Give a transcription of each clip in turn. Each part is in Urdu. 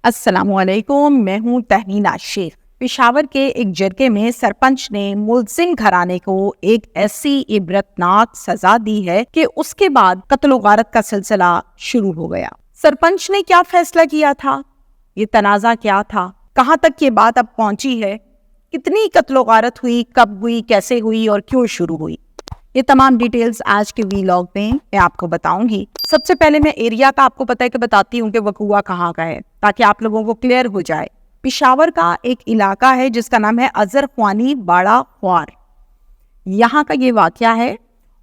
السلام علیکم، میں ہوں تہمینہ شیخ۔ پشاور کے ایک جرگے میں سرپنچ نے ملزم گھرانے کو ایک ایسی عبرتناک سزا دی ہے کہ اس کے بعد قتل و غارت کا سلسلہ شروع ہو گیا۔ سرپنچ نے کیا فیصلہ کیا تھا؟ یہ تنازع کیا تھا؟ کہاں تک یہ بات اب پہنچی ہے؟ کتنی قتل و غارت ہوئی، کب ہوئی، کیسے ہوئی اور کیوں شروع ہوئی؟ یہ تمام ڈیٹیلز آج کے ویلاگ میں آپ کو بتاؤں گی۔ سب سے پہلے میں ایریا کا آپ کو پتہ ہے کہ بتاتی ہوں کہ وقوع کہاں کا ہے تاکہ آپ لوگوں کو کلیئر ہو جائے۔ پشاور کا ایک علاقہ ہے جس کا نام ہے اظہر خوانی باڑہ خوار۔ یہاں کا یہ واقعہ ہے،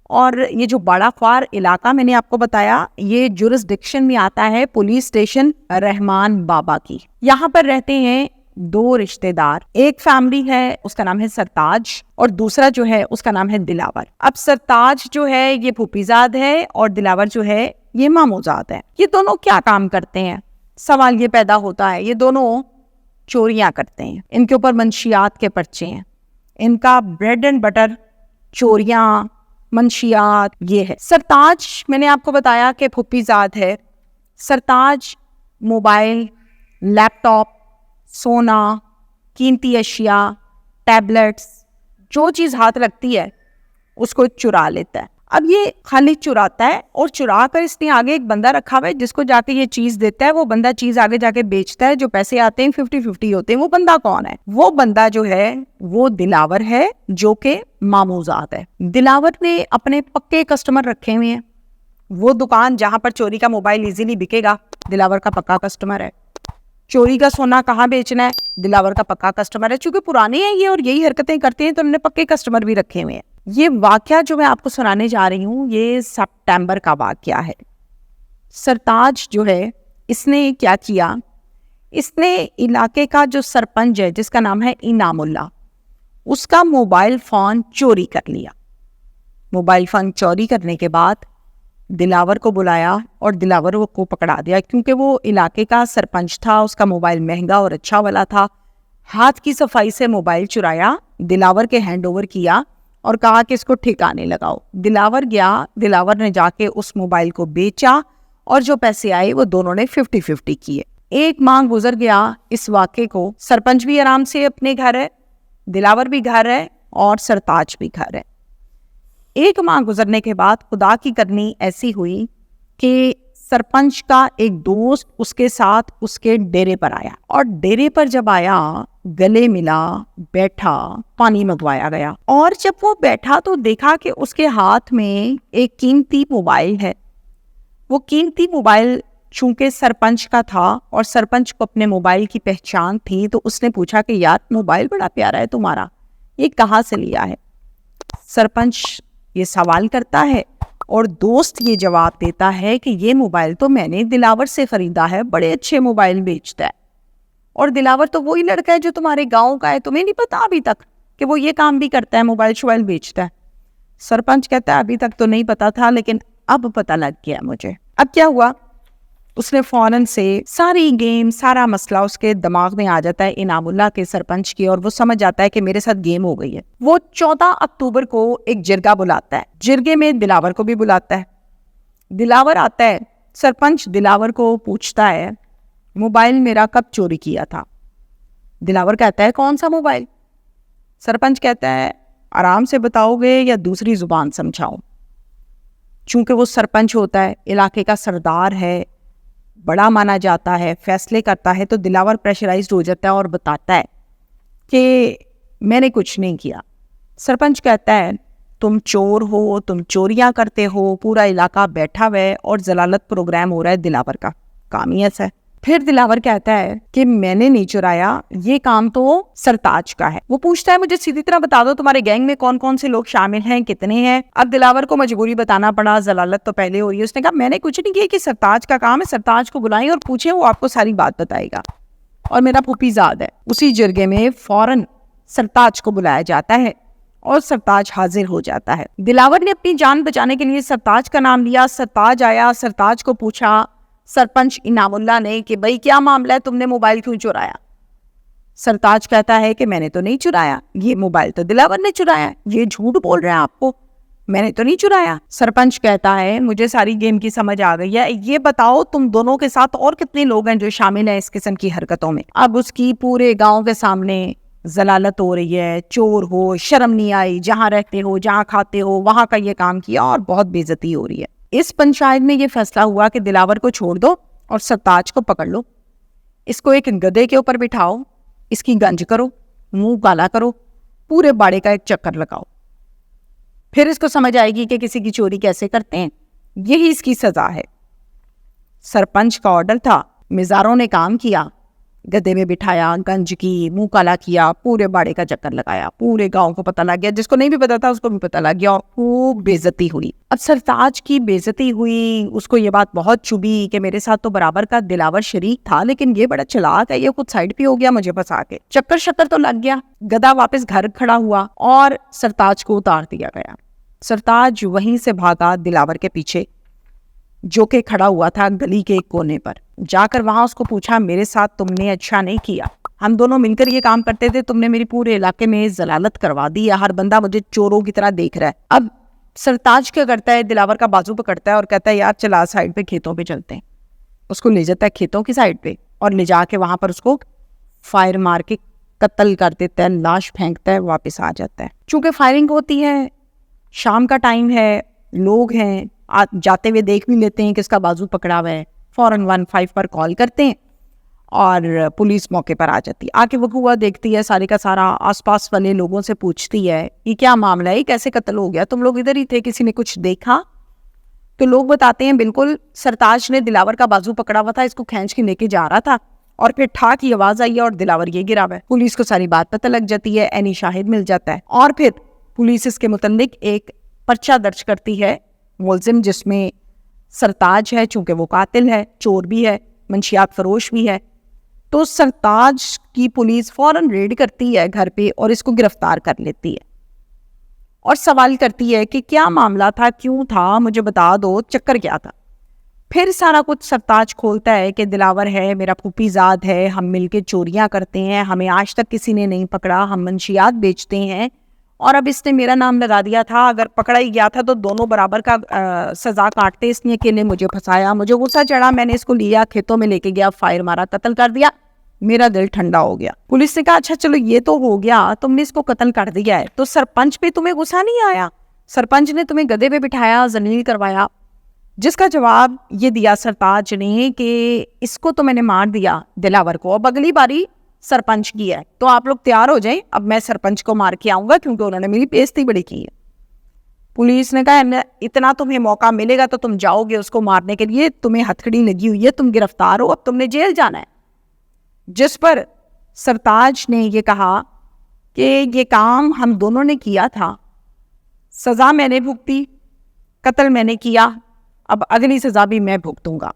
اور یہ جو باڑہ خوار علاقہ میں نے آپ کو بتایا، یہ جورسڈکشن میں آتا ہے پولیس اسٹیشن رحمان بابا کی۔ یہاں پر رہتے ہیں دو رشتہ دار، ایک فیملی ہے اس کا نام ہے سرتاج اور دوسرا جو ہے اس کا نام ہے دلاور۔ اب سرتاج جو ہے یہ پھوپھی زاد ہے اور دلاور جو ہے یہ ماموں زاد ہے۔ یہ دونوں کیا کام کرتے ہیں؟ سوال یہ پیدا ہوتا ہے، یہ دونوں چوریاں کرتے ہیں، ان کے اوپر منشیات کے پرچے ہیں، ان کا بریڈ اینڈ بٹر چوریاں، منشیات یہ ہے۔ سرتاج میں نے آپ کو بتایا کہ پھوپھی زاد ہے۔ سرتاج موبائل، لیپ ٹاپ، سونا، قیمتی اشیاء، ٹیبلٹس، جو چیز ہاتھ لگتی ہے اس کو چرا لیتا ہے۔ اب یہ خالی چراتا ہے اور چرا کر اس نے آگے ایک بندہ رکھا ہوا ہے جس کو جا کے یہ چیز دیتا ہے، وہ بندہ چیز آگے جا کے بیچتا ہے، جو پیسے آتے ہیں 50-50 ہوتے ہیں۔ وہ بندہ کون ہے؟ وہ بندہ جو ہے وہ دلاور ہے، جو کہ ماموں زاد ہے۔ دلاور نے اپنے پکے کسٹمر رکھے ہوئے ہیں۔ وہ دکان جہاں پر چوری کا موبائل ایزیلی بکے گا، دلاور کا پکا کسٹمر ہے۔ چوری کا سونا کہاں بیچنا ہے، دلاور کا پکا کسٹمر ہے۔ چونکہ پرانے ہیں یہ اور یہی حرکتیں کرتے ہیں تو انہوں نے پکے کسٹمر بھی رکھے ہوئے ہیں۔ یہ واقعہ جو میں آپ کو سنانے جا رہی ہوں یہ سپٹمبر کا واقعہ ہے۔ سرتاج جو ہے اس نے کیا کیا، اس نے علاقے کا جو سرپنچ ہے جس کا نام ہے انعام اللہ، اس کا موبائل فون چوری کر لیا۔ موبائل فون چوری کرنے کے بعد دلاور کو بلایا اور دلاور کو پکڑا دیا، کیونکہ وہ علاقے کا سرپنچ تھا، اس کا موبائل مہنگا اور اچھا والا تھا۔ ہاتھ کی صفائی سے موبائل چرایا، دلاور کے ہینڈ اوور کیا اور کہا کہ اس کو ٹھکانے لگاؤ۔ دلاور گیا، دلاور نے جا کے اس موبائل کو بیچا اور جو پیسے آئے وہ دونوں نے 50-50 کیے۔ ایک ماہ گزر گیا اس واقعے کو، سرپنچ بھی آرام سے اپنے گھر ہے، دلاور بھی گھر ہے اور سرتاج بھی گھر ہے۔ ایک ماہ گزرنے کے بعد خدا کی کرنی ایسی ہوئی کہ سرپنچ کا ایک دوست اس کے ساتھ اس کے ڈیرے پر آیا، اور ڈیرے پر جب آیا گلے ملا، بیٹھا، پانی منگوایا گیا، اور جب وہ بیٹھا تو دیکھا کہ اس کے ہاتھ میں ایک قیمتی موبائل ہے۔ وہ قیمتی موبائل چونکہ سرپنچ کا تھا اور سرپنچ کو اپنے موبائل کی پہچان تھی، تو اس نے پوچھا کہ یار موبائل بڑا پیارا ہے تمہارا، یہ کہاں سے لیا ہے؟ سرپنچ یہ سوال کرتا ہے اور دوست یہ جواب دیتا ہے کہ یہ موبائل تو میں نے دلاور سے خریدا ہے، بڑے اچھے موبائل بیچتا ہے، اور دلاور تو وہی لڑکا ہے جو تمہارے گاؤں کا ہے، تمہیں نہیں پتا ابھی تک کہ وہ یہ کام بھی کرتا ہے، موبائل شوبائل بیچتا ہے؟ سرپنچ کہتا ہے ابھی تک تو نہیں پتا تھا، لیکن اب پتا لگ گیا مجھے۔ اب کیا ہوا، اس نے فوراً سے ساری گیم، سارا مسئلہ اس کے دماغ میں آ جاتا ہے انعام اللہ کے سرپنچ کی، اور وہ سمجھ جاتا ہے کہ میرے ساتھ گیم ہو گئی ہے۔ وہ 14 اکتوبر کو ایک جرگہ بلاتا ہے، جرگے میں دلاور کو بھی بلاتا ہے۔ دلاور آتا ہے، سرپنچ دلاور کو پوچھتا ہے موبائل میرا کب چوری کیا تھا؟ دلاور کہتا ہے کون سا موبائل؟ سرپنچ کہتا ہے آرام سے بتاؤ گے یا دوسری زبان سمجھاؤ؟ چونکہ وہ سرپنچ ہوتا ہے، علاقے کا سردار ہے، بڑا مانا جاتا ہے، فیصلے کرتا ہے، تو دلاور پریشرائزڈ ہو جاتا ہے اور بتاتا ہے کہ میں نے کچھ نہیں کیا۔ سرپنچ کہتا ہے تم چور ہو، تم چوریاں کرتے ہو، پورا علاقہ بیٹھا ہوا ہے اور ضلالت پروگرام ہو رہا ہے، دلاور کا کام ہی ایسا ہے۔ پھر دلاور کہتا ہے کہ میں نے نہیں چرایا، یہ کام تو سرتاج کا ہے۔ وہ پوچھتا ہے مجھے سیدھی طرح بتا دو تمہارے گینگ میں کون کون سے لوگ شامل ہیں، کتنے ہیں؟ اب دلاور کو مجبوری بتانا پڑا، ضلالت تو پہلے ہو رہی ہے۔ اس نے کہا میں نے کچھ نہیں کیا، کہ سرتاج کا کام ہے، سرتاج کو بلائیں اور پوچھیں، وہ آپ کو ساری بات بتائے گا، اور میرا پھوپھی زاد ہے۔ اسی جرگے میں فوراً سرتاج کو بلایا جاتا ہے اور سرتاج حاضر ہو جاتا ہے۔ دلاور نے اپنی جان بچانے کے لیے سرتاج کا نام لیا۔ سرتاج آیا، سرتاج کو پوچھا سرپنچ انعام اللہ نے کہ بھائی کیا معاملہ ہے، تم نے موبائل کیوں چرایا؟ سرتاج کہتا ہے کہ میں نے تو نہیں چرایا، یہ موبائل تو دلاور نے چرایا ہے، یہ جھوٹ بول رہے ہیں آپ کو۔ میں نے تو نہیں چرایا. سرپنچ کہتا ہے مجھے ساری گیم کی سمجھ آ گئی ہے, یہ بتاؤ تم دونوں کے ساتھ اور کتنے لوگ ہیں جو شامل ہیں اس قسم کی حرکتوں میں. اب اس کی پورے گاؤں کے سامنے ضلالت ہو رہی ہے, چور ہو, شرم نہیں آئی, جہاں رہتے ہو, جہاں کھاتے ہو, وہاں کا یہ کام کیا, اور بہت بے عزتی ہو رہی ہے. اس پنچایت میں یہ فیصلہ ہوا کہ دلاور کو چھوڑ دو اور سرتاج کو پکڑ لو, اس کو ایک گدھے کے اوپر بٹھاؤ, اس کی گنج کرو, منہ کالا کرو, پورے باڑے کا ایک چکر لگاؤ, پھر اس کو سمجھ آئے گی کہ کسی کی چوری کیسے کرتے ہیں. یہی اس کی سزا ہے. سرپنچ کا آرڈر تھا, مزاروں نے کام کیا, گدھے میں بٹھایا, گنج کی, منہ کالا کیا, پورے باڑے کا چکر لگایا, پورے گاؤں کو پتہ لگ گیا, جس کو نہیں بھی پتا تھا اس کو بھی پتہ لگ گیا, اور خوب بے عزتی ہوئی. اب سرتاج کی بے عزتی ہوئی, اس کو یہ بات بہت چبھی کہ میرے ساتھ تو برابر کا دلاور شریک تھا, لیکن یہ بڑا چلاک ہے, یہ خود سائڈ پہ ہو گیا مجھے پھنسا کے. چکر شکر تو لگ گیا, گدھا واپس گھر کھڑا ہوا اور سرتاج کو اتار دیا گیا. سرتاج وہیں سے بھاگا دلاور کے پیچھے, جو کہ کھڑا ہوا تھا گلی کے ایک کونے پر. جا کر وہاں اس کو پوچھا میرے ساتھ تم نے اچھا نہیں کیا, ہم دونوں مل کر یہ کام کرتے تھے, تم نے میری پورے علاقے میں ضلالت کروا دی ہے, ہر بندہ مجھے چوروں کی طرح دیکھ رہا ہے. اب سرتاج کیا کرتا ہے, دلاور کا بازو پکڑتا ہے اور کہتا ہے یار چلا سائڈ پہ کھیتوں پہ چلتے ہیں. اس کو لے جاتا ہے کھیتوں کی سائڈ پہ اور لے جا کے وہاں پر اس کو فائر مار کے قتل کر دیتا ہے, لاش پھینکتا ہے, واپس آ جاتا ہے. چونکہ فائرنگ ہوتی ہے, شام کا ٹائم ہے, لوگ ہیں, جاتے ہوئے دیکھ بھی لیتے ہیں کہ اس کا بازو پکڑا ہوا ہے, فوراً 115 پر کال کرتے ہیں اور پولیس موقع پر آ جاتی ہے. آ کے وقوع ہوا دیکھتی ہے, سارے کا سارا آس پاس والے لوگوں سے پوچھتی ہے یہ کیا معاملہ ہے, کیسے قتل ہو گیا, تم لوگ ادھر ہی تھے, کسی نے کچھ دیکھا؟ تو لوگ بتاتے ہیں بالکل سرتاج نے دلاور کا بازو پکڑا ہوا تھا, اس کو کھینچ کے لے کے جا رہا تھا, اور پھر ٹھا کی آواز آئی ہے اور دلاور یہ گرا ہوا ہے. پولیس کو ساری بات پتہ لگ جاتی ہے, عینی شاہد مل جاتا ہے, اور پھر پولیس اس کے متعلق ایک پرچہ درج کرتی ہے ملزم, جس میں سرتاج ہے, چونکہ وہ قاتل ہے, چور بھی ہے, منشیات فروش بھی ہے. تو سرتاج کی پولیس فوراً ریڈ کرتی ہے گھر پہ اور اس کو گرفتار کر لیتی ہے, اور سوال کرتی ہے کہ کیا معاملہ تھا, کیوں تھا, مجھے بتا دو, چکر کیا تھا. پھر سارا کچھ سرتاج کھولتا ہے کہ دلاور ہے, میرا پھوپھی زاد ہے, ہم مل کے چوریاں کرتے ہیں, ہمیں آج تک کسی نے نہیں پکڑا, ہم منشیات بیچتے ہیں, اور اب اس نے میرا نام لگا دیا تھا, اگر پکڑا ہی گیا تھا تو دونوں برابر کا سزا کاٹتے, اس نے اکیلے مجھے پھنسایا, مجھے غصہ چڑھا, میں نے اس کو لیا, کھیتوں میں لے کے گیا, فائر مارا, قتل کر دیا, میرا دل ٹھنڈا ہو گیا. پولیس نے کہا اچھا چلو یہ تو ہو گیا, تم نے اس کو قتل کر دیا ہے, تو سرپنچ پہ تمہیں غصہ نہیں آیا؟ سرپنچ نے تمہیں گدھے پہ بٹھایا, ذلیل کروایا. جس کا جواب یہ دیا سرتاج نے کہ اس کو تو میں نے مار دیا دلاور کو, اب اگلی باری سرپنچ کی ہے, تو آپ لوگ تیار ہو جائیں, اب میں سرپنچ کو مار کے آؤں گا, کیونکہ انہوں نے میری بےعزتی بڑی کی ہے. پولیس نے کہا اتنا تمہیں موقع ملے گا تو تم جاؤ گے اس کو مارنے کے لیے, تمہیں ہتھکڑی لگی ہوئی ہے, تم گرفتار ہو, اب تم نے جیل جانا ہے. جس پر سرتاج نے یہ کہا کہ یہ کام ہم دونوں نے کیا تھا, سزا میں نے بھگتی, قتل میں نے کیا, اب اگلی سزا بھی میں بھگتوں گا.